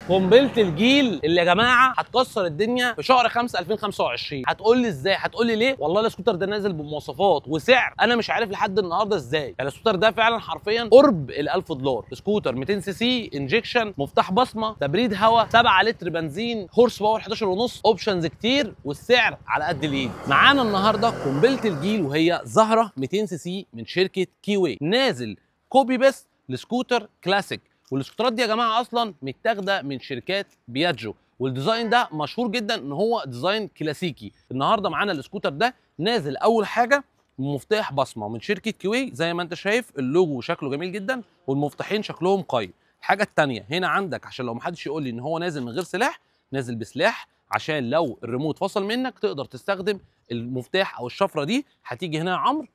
قنبله الجيل اللي يا جماعه هتكسر الدنيا في شهر 5 2025. هتقول لي ازاي؟ هتقول لي ليه؟ والله السكوتر ده نازل بمواصفات وسعر انا مش عارف لحد النهارده ازاي. يعني السكوتر ده فعلا حرفيا قرب ال 1000 دولار. سكوتر 200 سي سي انجكشن، مفتاح بصمه، تبريد هواء، 7 لتر بنزين، هورس باور 11.5، اوبشنز كتير، والسعر على قد الايد. معانا النهارده قنبله الجيل وهي زهره 200 سي سي من شركه كيوي، نازل كوبي بيست لسكوتر كلاسيك. والسكوترات دي يا جماعه اصلا متاخده من شركات بياجو، والديزاين ده مشهور جدا ان هو ديزاين كلاسيكي. النهارده معانا السكوتر ده نازل اول حاجه مفتاح بصمه من شركه كيوي، زي ما انت شايف اللوجو شكله جميل جدا والمفتاحين شكلهم قوي. الحاجه الثانيه هنا عندك عشان لو محدش يقول لي ان هو نازل من غير سلاح، نازل بسلاح عشان لو الريموت فصل منك تقدر تستخدم المفتاح او الشفره دي. هتيجي هنا يا عمرو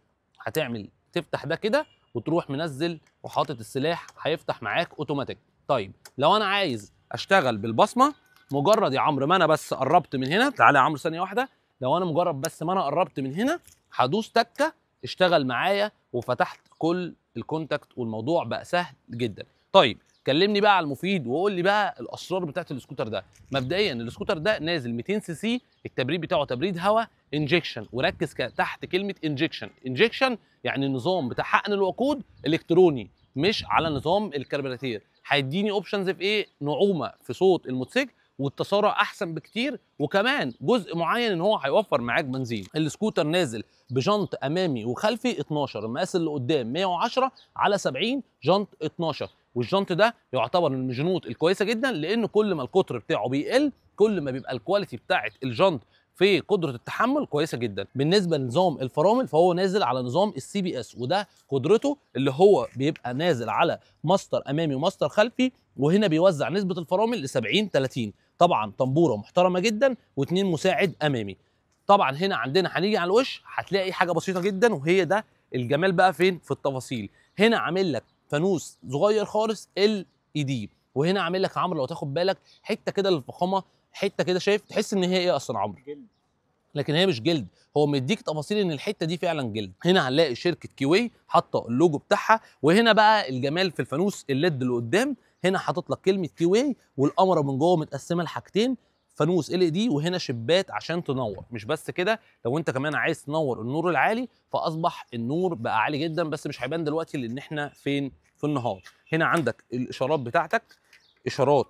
هتعمل تفتح ده كده وتروح منزل وحاطط السلاح، هيفتح معاك اوتوماتيك. طيب لو انا عايز اشتغل بالبصمه، مجرد يا عمرو ما انا بس قربت من هنا، تعالى يا عمرو ثانيه واحده، لو انا مجرد بس ما انا قربت من هنا هدوس تكه اشتغل معايا وفتحت كل الكونتاكت والموضوع بقى سهل جدا. طيب كلمني بقى على المفيد وقول لي بقى الاسرار بتاعت السكوتر ده. مبدئيا السكوتر ده نازل 200 سي سي، التبريد بتاعه تبريد هواء انجكشن، وركز تحت كلمه انجكشن. انجكشن يعني النظام بتاع حقن الوقود الكتروني مش على نظام الكربوراتير. هيديني اوبشنز في ايه؟ نعومه في صوت الموتوسيكل والتسارع احسن بكتير، وكمان جزء معين ان هو هيوفر معاك بنزين. السكوتر نازل بجنط امامي وخلفي 12، المقاس اللي قدام 110 على 70 جنط 12، والجنط ده يعتبر من الجنوط الكويسه جدا، لان كل ما القطر بتاعه بيقل كل ما بيبقى الكواليتي بتاعه الجنط في قدره التحمل كويسه جدا. بالنسبه لنظام الفرامل فهو نازل على نظام السي بي اس، وده قدرته اللي هو بيبقى نازل على ماستر امامي وماستر خلفي، وهنا بيوزع نسبه الفرامل ل 70/30. طبعا طنبوره محترمه جدا واثنين مساعد امامي. طبعا هنا عندنا هنيجي على الوش هتلاقي حاجه بسيطه جدا، وهي ده الجمال بقى فين؟ في التفاصيل. هنا عامل لك فانوس صغير خالص ال اي دي، وهنا عامل لك عمرو لو تاخد بالك حته كده للفخامه، حته كده شايف تحس ان هي ايه اصلا عمرو؟ جلد. لكن هي مش جلد، هو مديك تفاصيل ان الحته دي فعلا جلد. هنا هنلاقي شركه كيوي حاطه اللوجو بتاعها، وهنا بقى الجمال في الفانوس الليد اللي قدام، هنا حاطط لك كلمه كيوي، والقمره من جوه متقسمه لحاجتين، فانوس ال اي دي وهنا شبات عشان تنور. مش بس كده، لو انت كمان عايز تنور النور العالي فاصبح النور بقى عالي جدا، بس مش هيبان دلوقتي لان احنا فين؟ في النهار. هنا عندك الاشارات بتاعتك، اشارات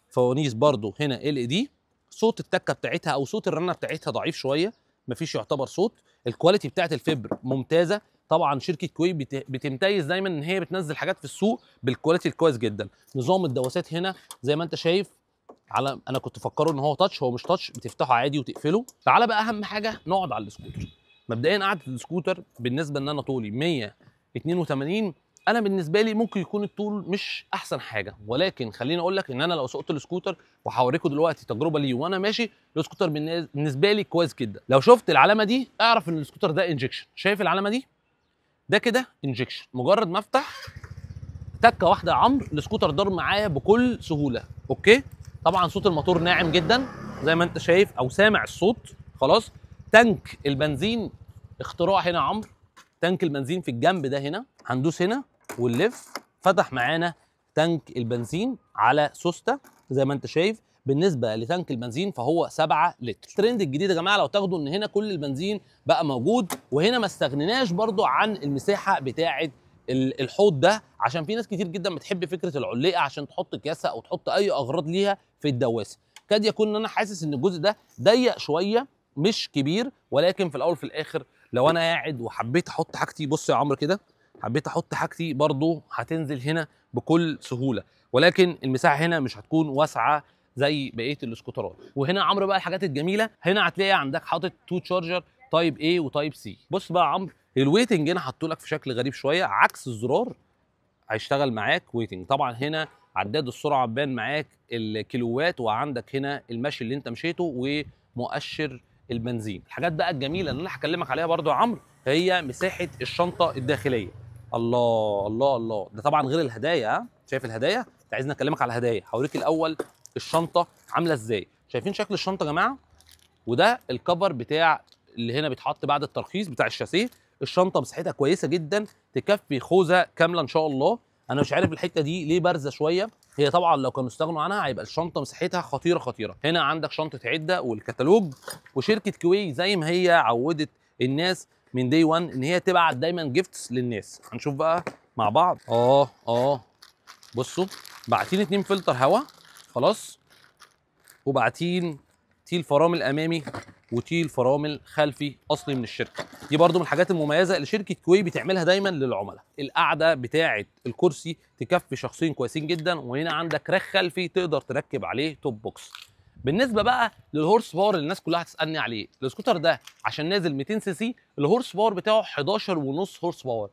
فوانيس برضو هنا ال اي دي. صوت التكه بتاعتها او صوت الرنه بتاعتها ضعيف شويه، مفيش يعتبر صوت. الكواليتي بتاعت الفبر ممتازه. طبعا شركه كوي بتمتيز دايما ان هي بتنزل حاجات في السوق بالكواليتي الكويس جدا. نظام الدواسات هنا زي ما انت شايف، على انا كنت فكره ان هو تاتش، هو مش تاتش، بتفتحه عادي وتقفله. تعالى بقى اهم حاجه نقعد على السكوتر. مبدئيا قعده السكوتر بالنسبه ان انا طولي 182، انا بالنسبه لي ممكن يكون الطول مش احسن حاجه، ولكن خليني اقول لك ان انا لو سوقت السكوتر وهوريكم دلوقتي تجربه ليه وانا ماشي، السكوتر بالنسبه لي كويس جدا. لو شفت العلامه دي اعرف ان السكوتر ده انجكشن. شايف العلامه دي؟ ده كده انجكشن. مجرد ما افتح تكه واحده يا عمرو السكوتر ضرب معايا بكل سهوله. اوكي، طبعا صوت الموتور ناعم جدا زي ما انت شايف او سامع الصوت. خلاص، تانك البنزين اختراع هنا يا عمرو، تانك البنزين في الجنب ده. هنا هندوس هنا ونلف، فتح معانا تانك البنزين على سوسته زي ما انت شايف. بالنسبه لتانك البنزين فهو 7 لتر. الترند الجديد يا جماعه لو تاخدوا ان هنا كل البنزين بقى موجود، وهنا ما استغنيناش برضو عن المساحه بتاعه الحوض ده، عشان في ناس كتير جدا بتحب فكره العليقه عشان تحط كاسه او تحط اي اغراض ليها في الدواسه. كاد يكون ان انا حاسس ان الجزء ده ضيق شويه مش كبير، ولكن في الاول في الاخر لو انا قاعد وحبيت احط حاجتي، بص يا عمرو كده، حبيت احط حاجتي برضو هتنزل هنا بكل سهوله، ولكن المساحه هنا مش هتكون واسعه زي بقيه الاسكوترات. وهنا يا عمرو بقى الحاجات الجميله، هنا هتلاقي عندك حاطط 2 تشارجر تايب A وتايب C. بص بقى يا عمرو الويتنج هنا حطوا لك في شكل غريب شويه، عكس الزرار هيشتغل معاك ويتنج. طبعا هنا عداد السرعه بان معاك الكيلوات، وعندك هنا المشي اللي انت مشيته ومؤشر البنزين. الحاجات بقى الجميله اللي انا هكلمك عليها برضو يا عمرو هي مساحه الشنطه الداخليه. الله الله الله، ده طبعا غير الهدايا. ها شايف الهدايا؟ انت عايزني اكلمك على الهدايا، هوريك الاول الشنطه عامله ازاي. شايفين شكل الشنطه يا جماعه؟ وده الكفر بتاع اللي هنا بيتحط بعد الترخيص بتاع الشاسيه. الشنطه مساحتها كويسه جدا، تكفي خوذه كامله ان شاء الله. انا مش عارف الحته دي ليه بارزه شويه. هي طبعا لو كانوا استغنوا عنها هيبقى الشنطه مساحتها خطيره خطيره. هنا عندك شنطه عده والكتالوج، وشركه كوي زي ما هي عودت الناس من دي 1 ان هي تبعت دايما جيفتس للناس. هنشوف بقى مع بعض. بصوا باعتين 2 فلتر هواء خلاص، وباعتين تيل فرامل امامي وتيل فرامل خلفي اصلي من الشركه. دي برضو من الحاجات المميزه اللي شركه كوي بتعملها دايما للعملاء. القعده بتاعه الكرسي تكفي شخصين كويسين جدا، وهنا عندك رخ خلفي تقدر تركب عليه توب بوكس. بالنسبه بقى للهورس باور اللي الناس كلها هتسالني عليه، السكوتر ده عشان نازل 200 سي سي الهورس باور بتاعه 11.5 هورس باور.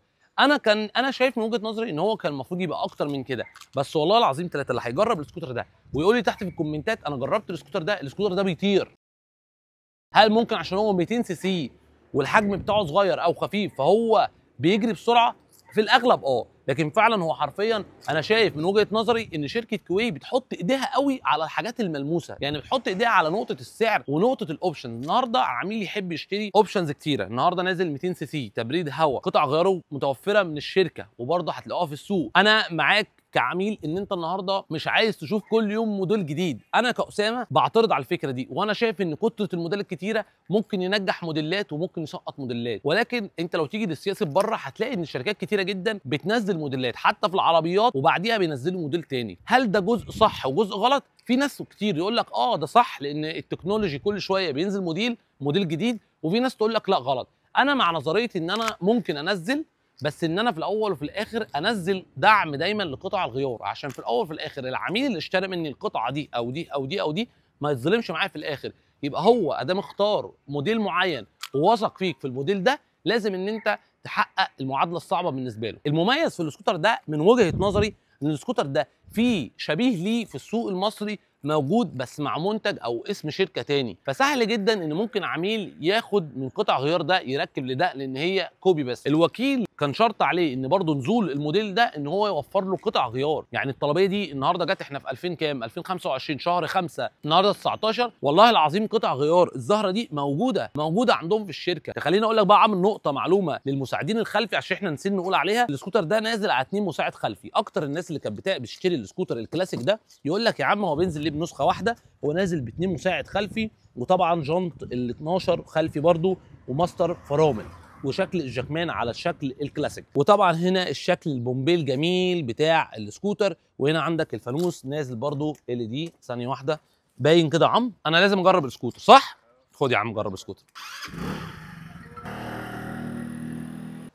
انا شايف من وجهه نظري ان هو كان المفروض يبقى اكتر من كده، بس والله العظيم ثلاثه اللي هيجرب السكوتر ده ويقول لي تحت في الكومنتات انا جربت السكوتر ده بيطير. هل ممكن عشان هو 200 سي سي والحجم بتاعه صغير او خفيف فهو بيجري بسرعه؟ في الاغلب لكن فعلا هو حرفيا انا شايف من وجهه نظري ان شركه كوي بتحط ايديها قوي على الحاجات الملموسه، يعني بتحط ايديها على نقطه السعر ونقطه الاوبشن. النهارده عميل يحب يشتري اوبشنز كتيره، النهارده نازل 200 سي سي تبريد هواء، قطع غياره متوفره من الشركه وبرضه هتلاقوها في السوق. انا معاك كعميل ان انت النهارده مش عايز تشوف كل يوم موديل جديد. انا كأسامه بعترض على الفكره دي، وانا شايف ان كتره الموديل الكتيره ممكن ينجح موديلات وممكن يسقط موديلات. ولكن انت لو تيجي للسياسه بره هتلاقي ان شركات كتيره جدا بتنزل موديلات حتى في العربيات وبعديها بينزلوا موديل تاني. هل ده جزء صح وجزء غلط؟ في ناس كتير يقول لك ده صح لان التكنولوجي كل شويه بينزل موديل جديد، وفي ناس تقول لك لا غلط. انا مع نظريه ان انا ممكن انزل، بس ان انا في الاول وفي الاخر انزل دعم دايما لقطع الغيار، عشان في الاول وفي الاخر العميل اللي اشترى مني القطعه دي او دي او دي او دي ما يتظلمش معايا في الاخر. يبقى هو ادام اختار موديل معين ووثق فيك في الموديل ده، لازم ان انت تحقق المعادله الصعبه بالنسبه له. المميز في السكوتر ده من وجهه نظري ان السكوتر ده فيه شبيه ليه في السوق المصري موجود بس مع منتج او اسم شركه تاني، فسهل جدا ان ممكن عميل ياخد من قطع غيار ده يركب لده لان هي كوبي بس. الوكيل كان شرط عليه ان برضه نزول الموديل ده ان هو يوفر له قطع غيار. يعني الطلبيه دي النهارده جت احنا في 2000 كام 2025 شهر 5 النهارده 19 والله العظيم قطع غيار الزهره دي موجوده عندهم في الشركه. خليني اقول لك بقى عامل نقطه معلومه للمساعدين الخلفي عشان احنا نسينا نقول عليها. السكوتر ده نازل على 2 مساعد خلفي. اكتر الناس اللي كانت بتشتري السكوتر الكلاسيك ده يقول لك يا عم هو بينزل ليه بنسخه واحده، هو نازل ب2 مساعد خلفي، وطبعا جنط ال 12 خلفي برضو، وماستر فرامل، وشكل الجاكمان على الشكل الكلاسيك، وطبعا هنا الشكل البومبي الجميل بتاع السكوتر. وهنا عندك الفانوس نازل برضو LED. ثانيه واحده باين كده عم انا لازم اجرب السكوتر صح؟ خد يا عم جرب السكوتر.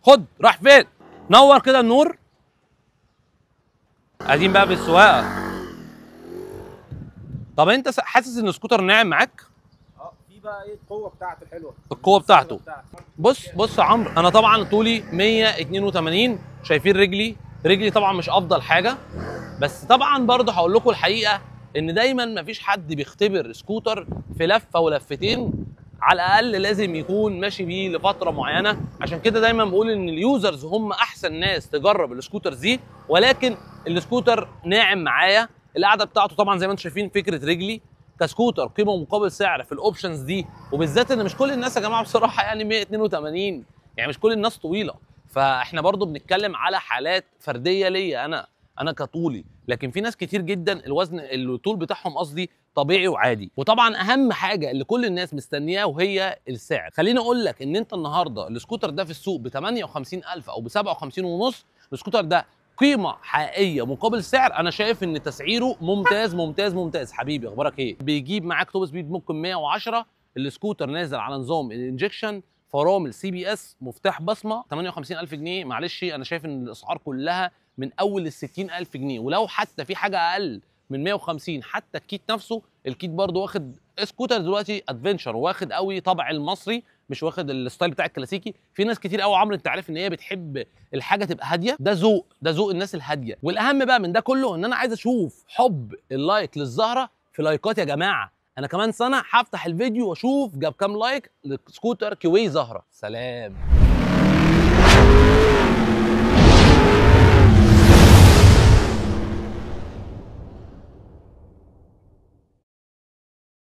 خد راح فين؟ نور كده النور. قاعدين بقى في السواقه. طب انت حاسس ان السكوتر ناعم معاك؟ في بقى ايه القوه بتاعته الحلوه. القوه بتاعته بص يا عمرو، انا طبعا طولي 182. شايفين رجلي طبعا مش افضل حاجه، بس طبعا برضه هقول لكم الحقيقه ان دايما مفيش حد بيختبر سكوتر في لفه ولفتين، على الاقل لازم يكون ماشي بيه لفتره معينه. عشان كده دايما بقول ان اليوزرز هم احسن ناس تجرب السكوتر دي. ولكن السكوتر ناعم معايا. القعده بتاعته طبعا زي ما انتم شايفين فكره رجلي كسكوتر قيمه مقابل سعر في الاوبشنز دي، وبالذات ان مش كل الناس يا جماعه بصراحه يعني 182، يعني مش كل الناس طويله، فاحنا برضو بنتكلم على حالات فرديه ليا انا كطولي، لكن في ناس كتير جدا الطول بتاعهم قصدي طبيعي وعادي. وطبعا اهم حاجه اللي كل الناس مستنياه وهي السعر. خليني اقول لك ان انت النهارده السكوتر ده في السوق ب 58,000 او ب 57.5. السكوتر ده قيمه حقيقيه مقابل سعر. انا شايف ان تسعيره ممتاز. حبيبي اخبارك ايه؟ بيجيب معاك توب سبيد ممكن 110. السكوتر نازل على نظام الانجكشن، فرامل CBS، مفتاح بصمه. 58,000 جنيه. معلش انا شايف ان الاسعار كلها من اول ال 60,000 جنيه، ولو حتى في حاجه اقل من 150 حتى الكيت نفسه. الكيت برضو واخد سكوتر دلوقتي ادفنشر، واخد قوي طبع المصري مش واخد الستايل بتاع الكلاسيكي. في ناس كتير قوي عمرو انت عارف ان هي بتحب الحاجه تبقى هاديه، ده ذوق الناس الهاديه. والاهم بقى من ده كله ان انا عايز اشوف حب اللايك للزهره في لايكات يا جماعه. انا كمان سنه هفتح الفيديو واشوف جاب كام لايك لسكوتر كوي زهره. سلام.